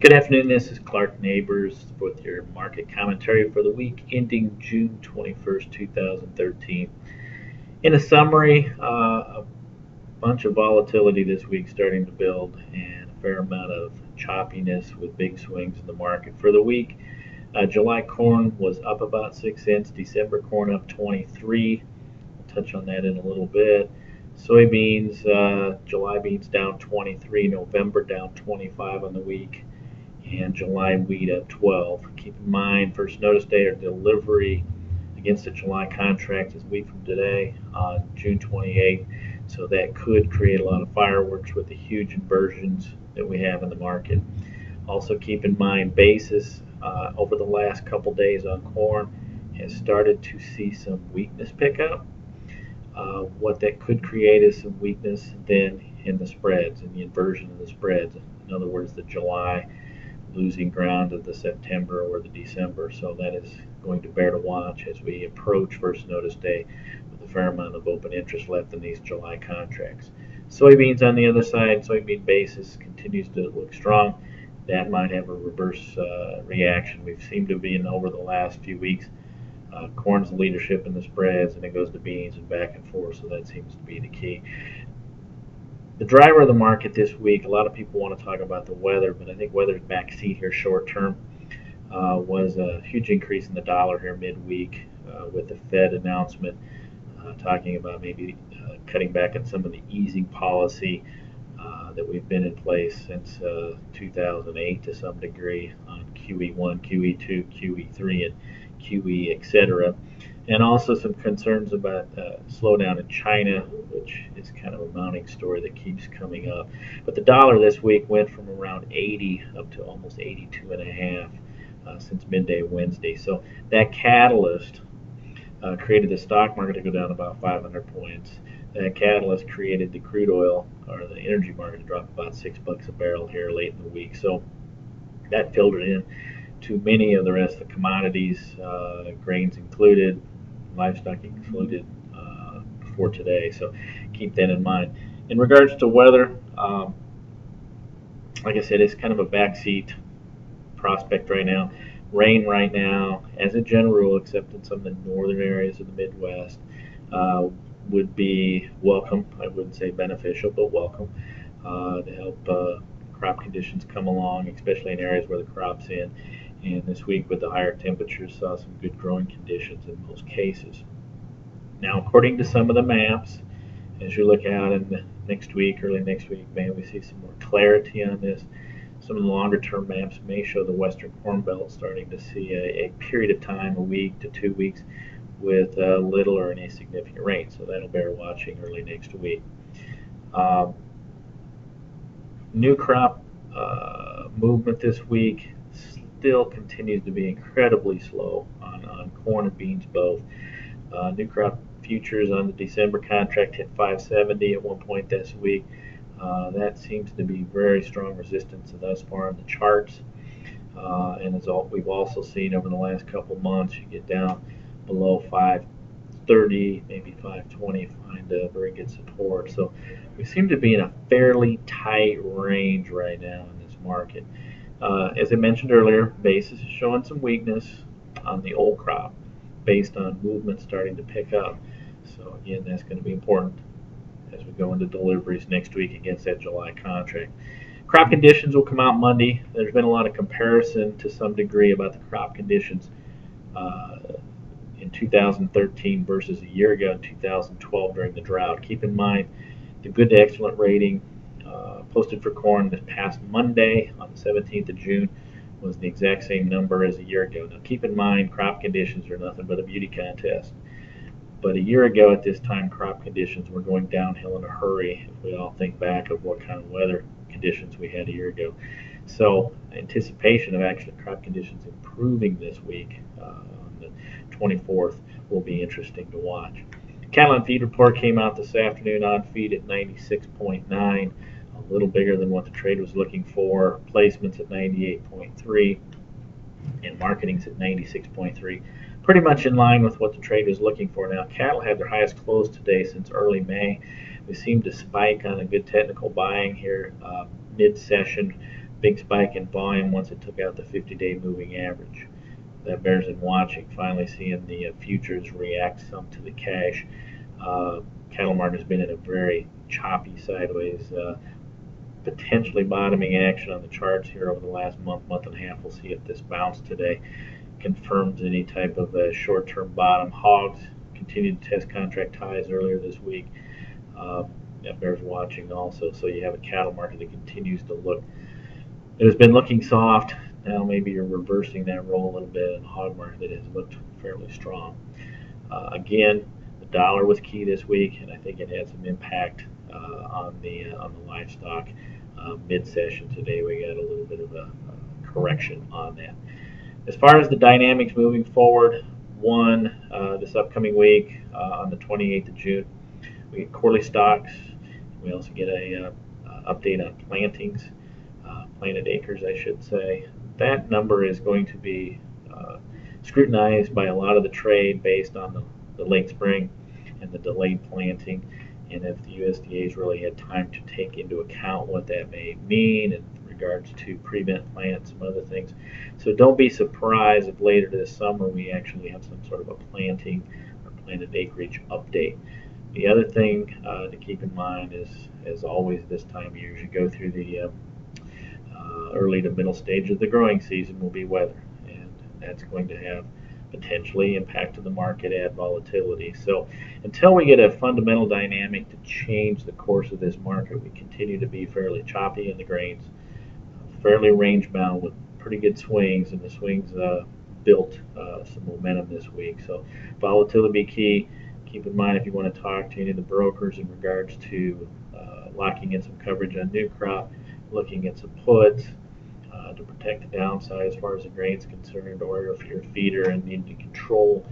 Good afternoon. This is Clark Neighbors with your market commentary for the week ending June 21st, 2013. In a summary, a bunch of volatility this week starting to build and a fair amount of choppiness with big swings in the market. For the week, July corn was up about 6 cents, December corn up 23. We'll touch on that in a little bit. Soybeans, July beans down 23, November down 25 on the week, and July wheat up 12. Keep in mind, first notice date or delivery against the July contract is a week from today on June 28th. So that could create a lot of fireworks with the huge inversions that we have in the market. Also keep in mind, basis over the last couple days on corn has started to see some weakness pick up. What that could create is some weakness then in the spreads, in the inversion of the spreads. In other words, the July losing ground of the September or the December. So that is going to bear to watch as we approach first notice day with a fair amount of open interest left in these July contracts. Soybeans on the other side, soybean basis continues to look strong. That might have a reverse reaction. We've seemed to be in over the last few weeks. Corn's leadership in the spreads, and it goes to beans and back and forth. So that seems to be the key. The driver of the market this week, a lot of people want to talk about the weather, but I think weather's backseat here short term. Was a huge increase in the dollar here midweek with the Fed announcement talking about maybe cutting back on some of the easing policy that we've been in place since 2008 to some degree on QE1, QE2, QE3, and QE, etc. And also some concerns about slowdown in China, which is kind of a mounting story that keeps coming up. But the dollar this week went from around 80 up to almost 82 and a half since midday Wednesday. So that catalyst created the stock market to go down about 500 points. That catalyst created the crude oil or the energy market to drop about $6 a barrel here late in the week. So that filtered in to many of the rest of the commodities, grains included, livestock included, for today. So keep that in mind. In regards to weather, like I said, it's kind of a backseat prospect right now. Rain right now, as a general rule, except in some of the northern areas of the Midwest, would be welcome. I wouldn't say beneficial, but welcome to help crop conditions come along, especially in areas where the crop's in. And this week, with the higher temperatures, saw some good growing conditions in most cases. Now, according to some of the maps, as you look out in the next week, early next week, maybe we see some more clarity on this. Some of the longer term maps may show the western corn belt starting to see a period of time, a week to 2 weeks, with little or any significant rain. So that'll bear watching early next week. New crop movement this week still continues to be incredibly slow on corn and beans both. New crop futures on the December contract hit 570 at one point this week. That seems to be very strong resistance thus far on the charts. And as we've also seen over the last couple months, you get down below 530, maybe 520, find very good support. So we seem to be in a fairly tight range right now in this market. As I mentioned earlier, basis is showing some weakness on the old crop based on movement starting to pick up. So again, that's going to be important as we go into deliveries next week against that July contract. Crop conditions will come out Monday. There's been a lot of comparison to some degree about the crop conditions in 2013 versus a year ago in 2012 during the drought. Keep in mind the good to excellent rating posted for corn this past Monday on the 17th of June was the exact same number as a year ago. Now keep in mind crop conditions are nothing but a beauty contest. But a year ago at this time, crop conditions were going downhill in a hurry if we all think back of what kind of weather conditions we had a year ago. So anticipation of actually crop conditions improving this week on the 24th will be interesting to watch. Cattle and feed report came out this afternoon on feed at 96.9, a little bigger than what the trade was looking for. Placements at 98.3 and marketing's at 96.3. Pretty much in line with what the trade was looking for. Now, cattle had their highest close today since early May. We seem to spike on a good technical buying here mid-session big spike in volume once it took out the 50-day moving average. That bears in watching, finally seeing the futures react some to the cash. Cattle market has been in a very choppy sideways, potentially bottoming action on the charts here over the last month and a half. We'll see if this bounce today confirms any type of a short-term bottom. Hogs continued to test contract highs earlier this week. That bears watching also. So you have a cattle market that continues to look. It has been looking soft. Now maybe you're reversing that role a little bit in the hog market that has looked fairly strong. Again, the dollar was key this week, and I think it had some impact on the livestock. Mid-session today, we got a little bit of a correction on that. As far as the dynamics moving forward, this upcoming week on the 28th of June, we get quarterly stocks. We also get a update on plantings, planted acres, I should say. That number is going to be scrutinized by a lot of the trade based on the late spring and the delayed planting, and if the USDA's really had time to take into account what that may mean in regards to prevent plants, some other things. So don't be surprised if later this summer we actually have some sort of a planting or planted acreage update. The other thing to keep in mind is, as always this time of year, as you go through the early to middle stage of the growing season, will be weather, and that's going to have potentially impact on the market, add volatility. So until we get a fundamental dynamic to change the course of this market, we continue to be fairly choppy in the grains, fairly range bound with pretty good swings, and the swings built some momentum this week. So volatility be key. Keep in mind if you want to talk to any of the brokers in regards to locking in some coverage on new crop, looking at some puts to protect the downside as far as the grain is concerned, or if you're a feeder and need to control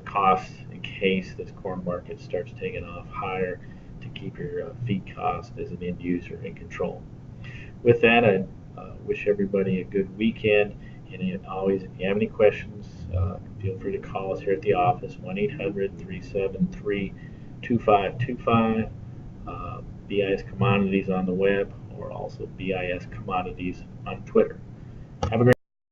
costs in case this corn market starts taking off higher, to keep your feed cost as an end user in control. With that, I wish everybody a good weekend, and always, if you have any questions, feel free to call us here at the office, 1-800-373-2525, BIS Commodities on the web, or also BIS Commodities on Twitter. Have a great